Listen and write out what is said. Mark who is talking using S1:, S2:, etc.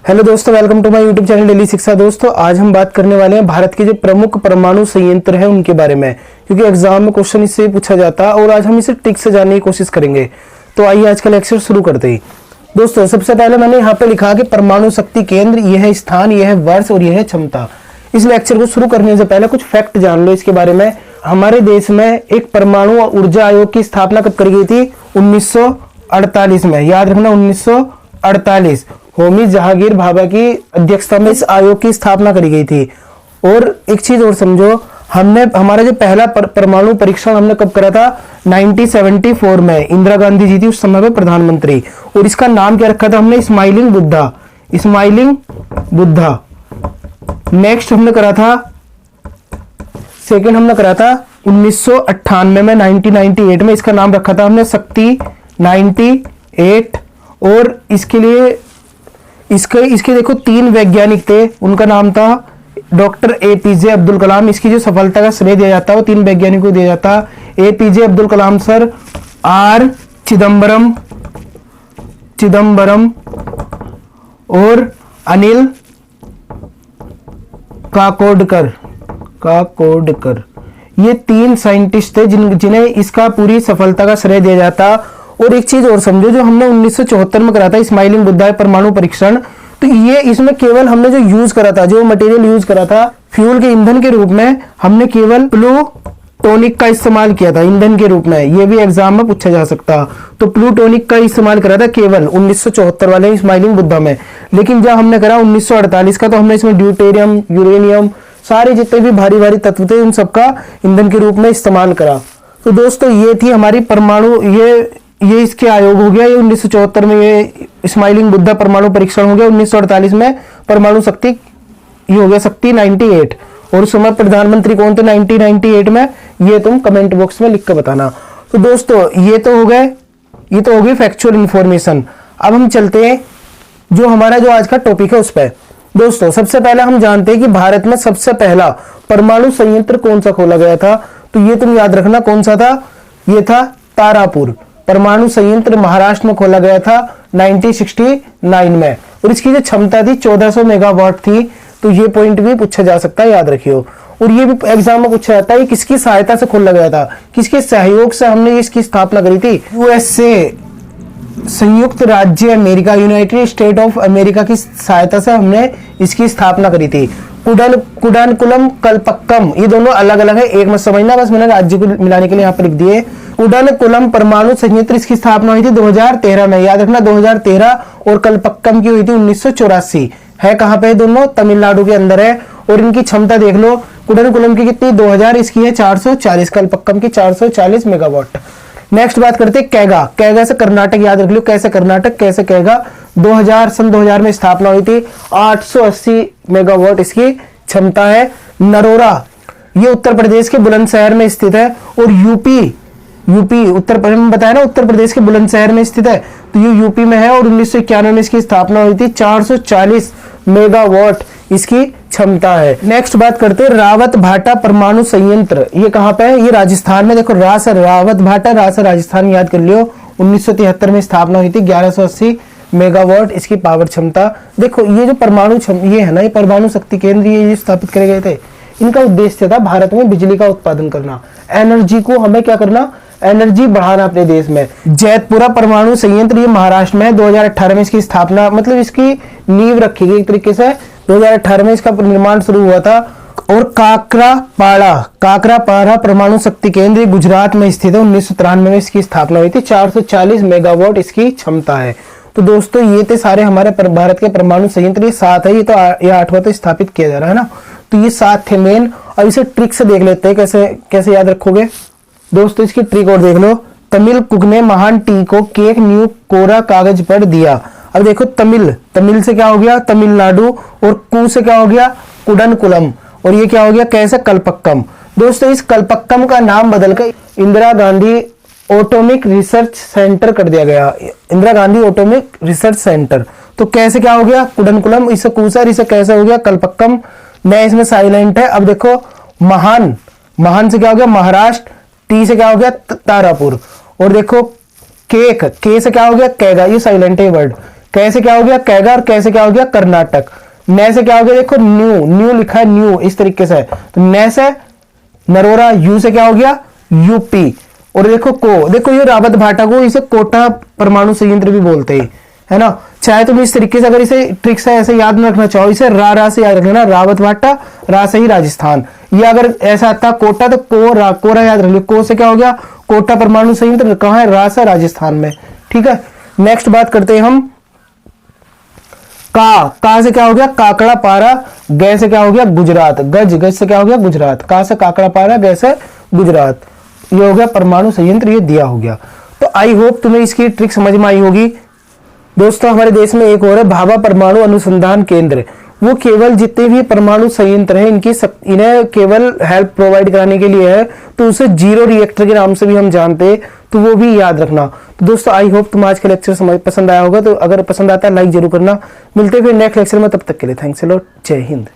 S1: Hello दोस्तों, welcome to my YouTube channel daily Shiksha. दोस्तों आज हम बात करने वाले हैं भारत के जो प्रमुख परमाणु संयंत्र हैं उनके बारे में, क्योंकि एग्जाम में क्वेश्चन इससे पूछा जाता है और आज हम इसे ट्रिक से जानने की कोशिश करेंगे। तो आइए आज का लेक्चर शुरू करते ही। दोस्तों सबसे पहले मैंने यहाँ पे लिखा कि परमाणु शक्ति केंद्र, यह है स्थान, यह है वर्ष और यह है क्षमता। इस लेक्चर को शुरू करने से पहले कुछ फैक्ट जान लो इसके बारे में। हमारे देश में एक परमाणु ऊर्जा आयोग की स्थापना कब करी गई थी? 1948 में। याद रखना 1948। होमी जहांगीर भाभा की अध्यक्षता में इस आयोग की स्थापना करी गई थी। और एक चीज और समझो, हमारा जो पहला परमाणु परीक्षण हमने कब करा था? 1974 में। इंदिरा गांधी जी थी उस समय में प्रधानमंत्री, और इसका नाम क्या रखा था हमने? Smiling Buddha. Smiling Buddha. Next हमने करा था, सेकंड हमने करा था 1998 में, 1998 में। इसका नाम रखा था हमने शक्ति 98। और इसके लिए इसके देखो 3 वैज्ञानिक थे, उनका नाम था डॉक्टर एपीजे अब्दुल कलाम। इसकी जो सफलता का श्रेय दिया जाता है वो 3 वैज्ञानिकों को दिया जाता है। APJ Abdul Kalam sir, R Chidambaram और अनिल काकोडकर। ये 3 साइंटिस्ट थे जिन्हें इसका पूरी सफलता का श्रेय दिया जाता। और एक चीज और समझो, जो हमने 1974 में करा था स्माइलिंग बुद्धा परमाणु परीक्षण, तो ये इसमें केवल हमने जो यूज करा था, जो मटेरियल यूज करा था फ्यूल के ईंधन के रूप में, हमने केवल प्लूटोनिक का इस्तेमाल किया था ईंधन के रूप में। ये भी एग्जाम में पूछा जा सकता। तो प्लूटोनिक का इस्तेमाल करा था केवल 1974 वाले स्माइलिंग बुद्धा में। लेकिन जब हमने करा 1948 का, तो हमने इसमें ड्यूटेरियम, यूरेनियम, सारे जितने भी भारी भारी तत्व थे उन सबका ईंधन के रूप में इस्तेमाल करा। तो दोस्तों ये थी हमारी परमाणु, ये इसके आयोग हो गया। ये 1974 में ये स्माइलिंग बुद्धा परमाणु परीक्षण हो गया। 1948 में परमाणु शक्ति ये हो गया शक्ति 98। और उस समय प्रधानमंत्री कौन थे 1998 में? ये तुम कमेंट बॉक्स में लिख कर बताना। तो दोस्तों ये तो हो गई फैक्चुअल इंफॉर्मेशन। अब हम चलते हैं जो हमारा जो आज का टॉपिक है उस पर। दोस्तों सबसे पहले हम जानते हैं कि भारत में सबसे पहला परमाणु संयंत्र कौन सा खोला गया था। तो ये तुम याद रखना कौन सा था। ये था तारापुर परमाणु संयंत्र, महाराष्ट्र में खोला गया था 1969 में। और इसकी जो क्षमता थी 1400 मेगावाट थी। तो ये पॉइंट भी पूछा जा सकता है, याद रखियो। और ये भी एग्जाम में पूछा जाता है किसकी सहायता से खोला गया था, किसके सहयोग से हमने इसकी स्थापना करी थी। यूएसए, संयुक्त राज्य America, United state of America की सहायता से हमने इसकी स्थापना करी थी। कुडानकुलम, कल्पक्कम, ये दोनों अलग अलग है, एक मत समझना, बस मैंने राज्य को मिलाने के लिए यहाँ पर लिख दिए। कुडानकुलम परमाणु संयंत्र, इसकी स्थापना हुई थी 2013 में। याद रखना 2013। और कल्पक्कम की हुई थी 1984। है कहाँ पे? दोनों तमिलनाडु के अंदर है। और इनकी क्षमता देख लो, कुडानकुलम की कितनी 2000, इसकी है 440, कल्पक्कम की 440 मेगावाट। नेक्स्ट बात करते हैं कैगा। कैगा से कर्नाटक, याद रख लो कैसे कर्नाटक, कैसे कैगा। सन 2000 में स्थापना हुई थी। 880 मेगावाट इसकी क्षमता है। नरोरा, ये उत्तर प्रदेश के बुलंदशहर में स्थित है। और यूपी उत्तर प्रदेश में बताया ना, उत्तर प्रदेश के बुलंदशहर में स्थित है, तो ये यूपी में है। और 1991 में इसकी स्थापना हुई थी। 440 मेगावाट इसकी क्षमता है। नेक्स्ट बात करते हैं रावत भाटा परमाणु संयंत्र। ये कहाँ पे है? ये राजस्थान में। देखो रावत भाटा, राजस्थान, याद कर लियो। 1973 में स्थापना हुई थी। 1180 मेगावाट इसकी पावर क्षमता। देखो ये जो ये है ना, ये परमाणु शक्ति केंद्र ये स्थापित करे गए थे। इनका उद्देश्य था भारत में बिजली का उत्पादन करना, एनर्जी को हमें क्या करना, एनर्जी बढ़ाना अपने देश में। जैतपुरा परमाणु संयंत्र, ये महाराष्ट्र में है। 2018 में इसकी स्थापना, मतलब इसकी नींव रखी गई एक तरीके से। 2018 में इसका निर्माण शुरू हुआ था। और काकरापाड़ा परमाणु शक्ति केंद्र गुजरात में स्थित है। 1993 में इसकी स्थापना हुई थी। 440 मेगावाट इसकी क्षमता है। तो दोस्तों ये थे सारे हमारे भारत के परमाणु संयंत्र। ये 7 है, ये तो ये 8वां तो स्थापित किया जा रहा है ना। तो ये 7 थे मेन। अब इसे ट्रिक से देख लेते हैं कैसे याद रखोगे। दोस्तों इसकी ट्रिक और देख लो। तमिल कुक ने महान टी को केक न्यू कोरा कागज पर दिया। अब देखो तमिल से क्या हो गया? तमिलनाडु। और कु से क्या हो गया? कुडनकुलम। और ये क्या हो गया? कैसे? कल्पक्कम। दोस्तों इस कल्पक्कम का नाम बदलकर Indira Gandhi atomic research centre कर दिया गया। Indira Gandhi atomic research centre. तो कैसे क्या हो गया? कुडनकुलम, इसे कुसर, इसे कैसे हो गया? कल्पक्कम। मैं इसमें साइलेंट है। अब देखो महान से क्या हो गया? महाराष्ट्र। टी से क्या हो गया? तारापुर। और देखो केक, के से क्या हो गया? कैगा, ये साइलेंट है वर्ड। कैसे क्या हो गया कैगा, और कैसे क्या हो गया कर्नाटक। न से क्या हो गया, देखो न्यू, न्यू लिखा है न्यू इस तरीके से, तो न से नरोरा, यू से क्या हो गया यूपी, और देखो को, देखो ये रावत भाटा को इसे कोटा परमाणु संयंत्र भी बोलते हैं, है ना। चाहे तुम इस तरीके से अगर इसे ट्रिक से ऐसे याद रखना चाहो, इसे रा से याद रखना, रावत भाटा, रा से ही राजस्थान। ये अगर ऐसा आता कोटा तो कोरा याद रख लो, को से क्या हो गया कोटा परमाणु संयंत्र, कहां है, रा से राजस्थान में, ठीक है। नेक्स्ट बात करते हैं हम का से क्या हो गया काकड़ा पारा, ग से क्या हो गया गुजरात, गज से क्या हो गया गुजरात, का से काकड़ा पारा, ग से गुजरात, ये हो गया परमाणु संयंत्र, ये दिया हो गया। तो आई होप तुम्हें इसकी ट्रिक समझ में आई होगी। दोस्तों हमारे देश में एक और है भाभा परमाणु अनुसंधान केंद्र, वो केवल जितने भी परमाणु संयंत्र हैं इन्हें केवल हेल्प प्रोवाइड कराने के लिए है, तो उसे जीरो रिएक्टर के नाम से भी हम जानते हैं, तो वो भी याद रखना। तो दोस्तों आई होप तुम आज का लेक्चर पसंद आया होगा, तो अगर पसंद आता है लाइक जरूर करना। मिलते हैं फिर नेक्स्ट लेक्चर में, तब तक के लिए थैंक्स अ लॉट, जय हिंद।